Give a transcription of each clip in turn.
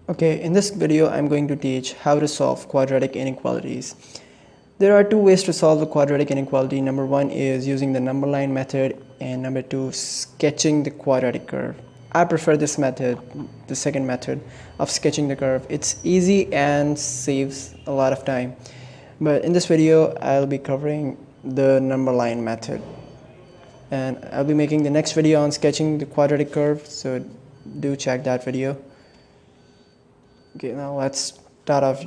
Okay, in this video I'm going to teach how to solve quadratic inequalities. There are two ways to solve a quadratic inequality. Number one is using the number line method, and number two, sketching the quadratic curve. I prefer this method, the second method of sketching the curve. It's easy and saves a lot of time. But in this video I'll be covering the number line method, and I'll be making the next video on sketching the quadratic curve, so do check that video. Okay, now let's start off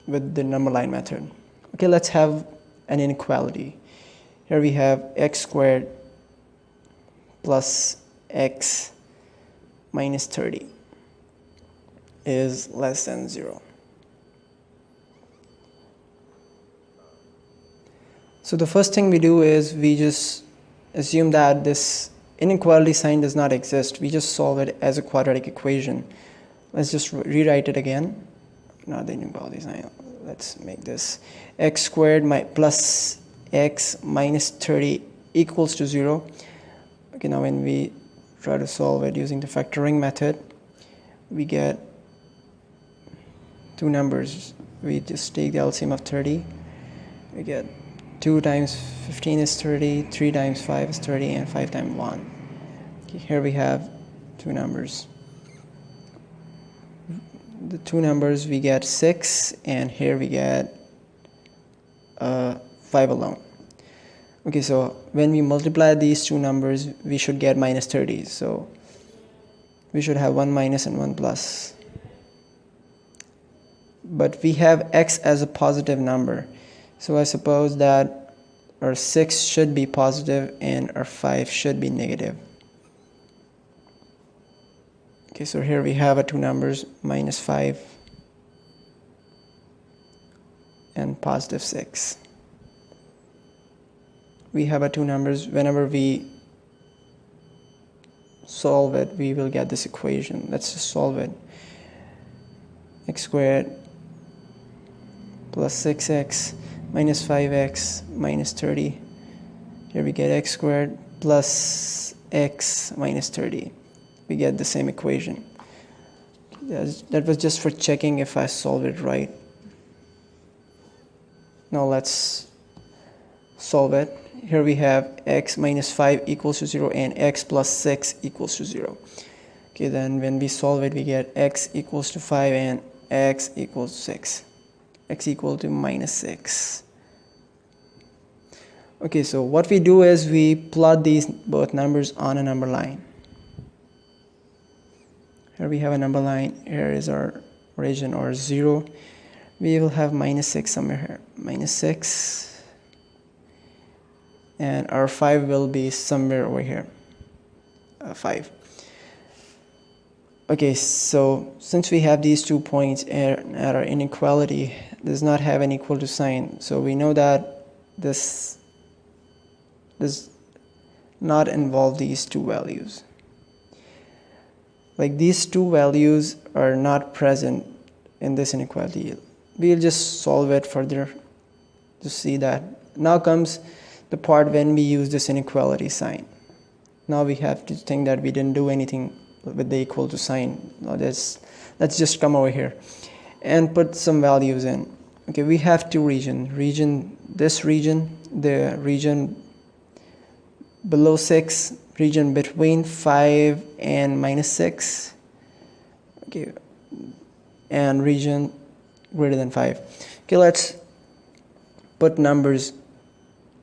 with the number line method. Okay, let's have an inequality. Here we have x squared plus x minus 30 is less than 0. So the first thing we do is we just assume that this inequality sign does not exist. We just solve it as a quadratic equation. Let's just rewrite it again. Not the inequality sign. Let's make this x squared plus x minus 30 equals to 0. Okay, now when we try to solve it using the factoring method, we get two numbers. We just take the LCM of 30. We get 2 times 15 is 30, 3 times 5 is 30, and 5 times 1. Okay, here we have two numbers. The two numbers we get 6, and here we get 5 alone. Okay, so when we multiply these two numbers, we should get minus 30. So we should have one minus and one plus. But we have x as a positive number. So I suppose that our 6 should be positive and our 5 should be negative. Okay, so here we have two numbers, minus 5 and positive 6. We have two numbers. Whenever we solve it, we will get this equation. Let's just solve it. X squared plus 6x minus 5x minus 30. Here we get x squared plus x minus 30. We get the same equation. That was just for checking if I solved it right. Now let's solve it. Here we have x minus 5 equals to 0 and x plus 6 equals to 0. Okay, then when we solve it, we get x equals to 5 and x equals 6. X equal to minus 6. Okay, so what we do is we plot these both numbers on a number line. Here we have a number line. Here is our origin, or 0. We will have minus 6 somewhere here. Minus 6. And our 5 will be somewhere over here. 5. Okay, so since we have these 2 points and our inequality does not have an equal to sign, so we know that this does not involve these two values. Like, these two values are not present in this inequality. We'll just solve it further to see that. Now comes the part when we use this inequality sign. Now we have to think that we didn't do anything with the equal to sign. Now let's just come over here and put some values in. Okay, we have two regions. This region, the region below 6, region between 5 and minus 6, okay, and region greater than 5. Okay, let's put numbers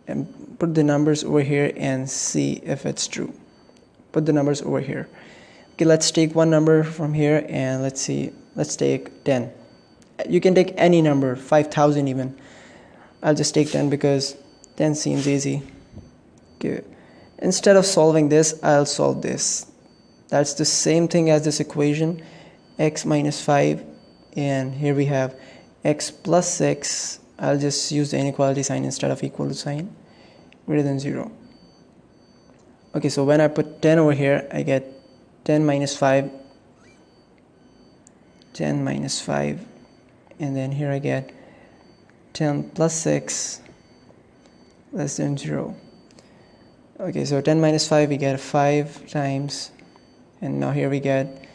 and put the numbers over here and see if it's true. Put the numbers over here. Okay, let's take one number from here and let's see. Let's take 10. You can take any number, 5,000 even. I'll just take 10 because 10 seems easy. Okay. Instead of solving this, I'll solve this. That's the same thing as this equation, x minus 5, and here we have x plus 6. I'll just use the inequality sign instead of equal to sign, greater than 0. Okay, so when I put 10 over here, I get 10 minus 5, 10 minus 5, and then here I get 10 plus 6 less than 0. Okay, so 10 minus 5, we get 5 times, and now here we get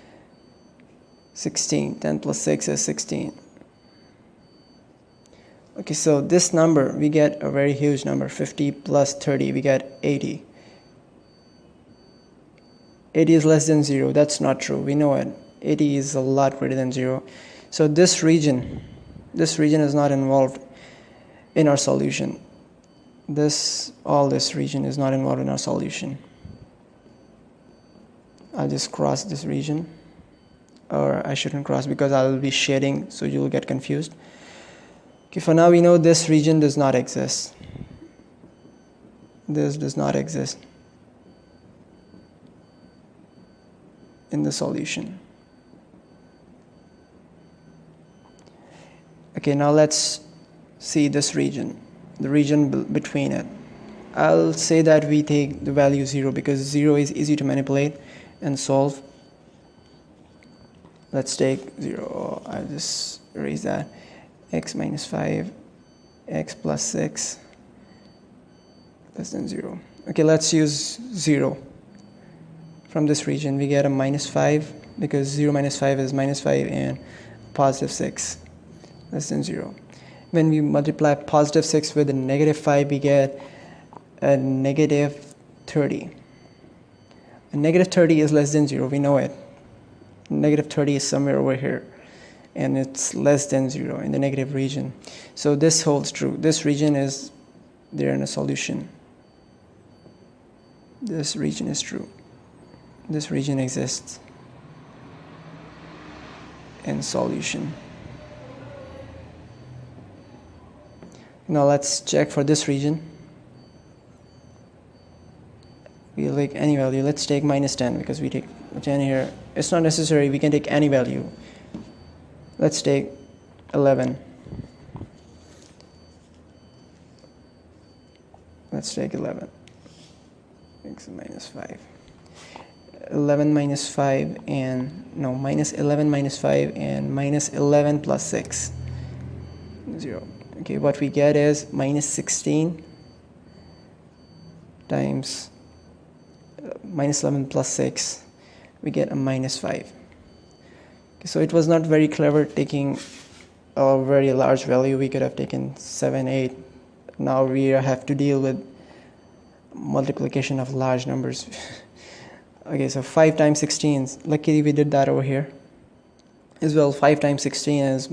16. 10 plus 6 is 16. Okay, so this number, we get a very huge number. 50 plus 30, we get 80. 80 is less than 0. That's not true. We know it. 80 is a lot greater than 0. So this region is not involved in our solution. All this region is not involved in our solution. I'll just cross this region. Or I shouldn't cross because I'll be shading, so you'll get confused. Okay, for now we know this region does not exist. This does not exist in the solution. Okay, now let's see this region, the region between it. I'll say that we take the value 0 because 0 is easy to manipulate and solve. Let's take 0. I'll just erase that. X minus 5, x plus 6, less than 0. Okay, let's use 0. From this region, we get a minus 5 because 0 minus 5 is minus 5 and positive 6, less than 0. When we multiply positive 6 with a negative 5, we get a negative 30. A negative 30 is less than 0, we know it. Negative 30 is somewhere over here, and it's less than 0 in the negative region. So this holds true. This region is there in a solution. This region is true. This region exists in solution. Now let's check for this region. We'll take any value. Let's take minus 10 because we take 10 here. It's not necessary. We can take any value. Let's take 11. Let's take 11. X minus 5. 11 minus 5 and no, minus 11 minus 5 and minus 11 plus 6. 0. Okay, what we get is minus 16 times minus 11 plus 6. We get a minus 5. Okay, so it was not very clever taking a very large value. We could have taken 7, 8. Now we have to deal with multiplication of large numbers. Okay, so 5 times 16. Luckily we did that over here as well. 5 times 16 is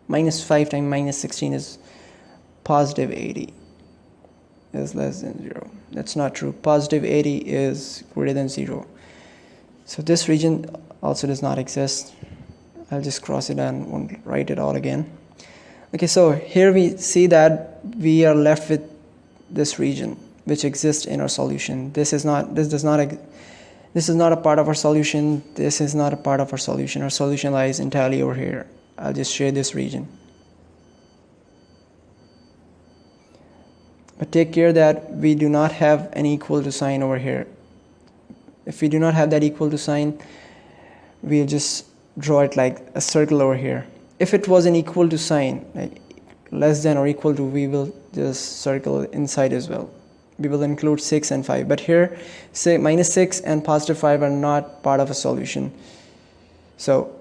minus 5 times minus 16 is positive 80. Is less than 0. That's not true. Positive 80 is greater than 0. So this region also does not exist. I'll just cross it and won't write it all again. Okay, so here we see that we are left with this region which exists in our solution. This is not a part of our solution. This is not a part of our solution. Our solution lies entirely over here. I'll just share this region. But take care that we do not have an equal to sign over here. If we do not have that equal to sign, we'll just draw it like a circle over here. If it was an equal to sign, like less than or equal to, we will just circle inside as well. We will include 6 and 5. But here, say minus 6 and positive 5 are not part of a solution. So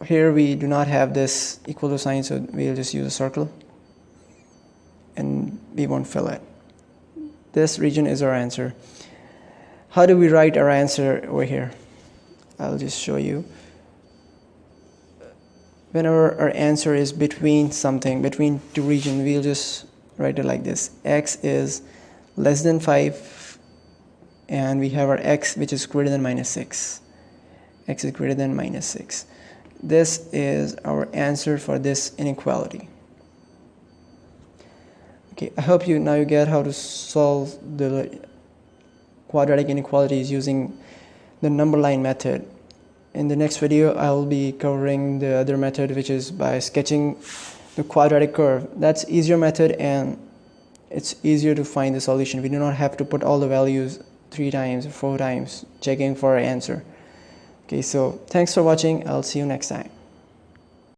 here we do not have this equal to sign, so we'll just use a circle and we won't fill it. This region is our answer. How do we write our answer over here? I'll just show you. Whenever our answer is between something, between two regions, we'll just write it like this. X is less than 5 and we have our x which is greater than minus 6. X is greater than minus 6. This is our answer for this inequality. Okay, I hope now you get how to solve the quadratic inequalities using the number line method. In the next video, I will be covering the other method, which is by sketching the quadratic curve. That's easier method and it's easier to find the solution. We do not have to put all the values 3 times or 4 times checking for our answer. Okay, so thanks for watching. I'll see you next time.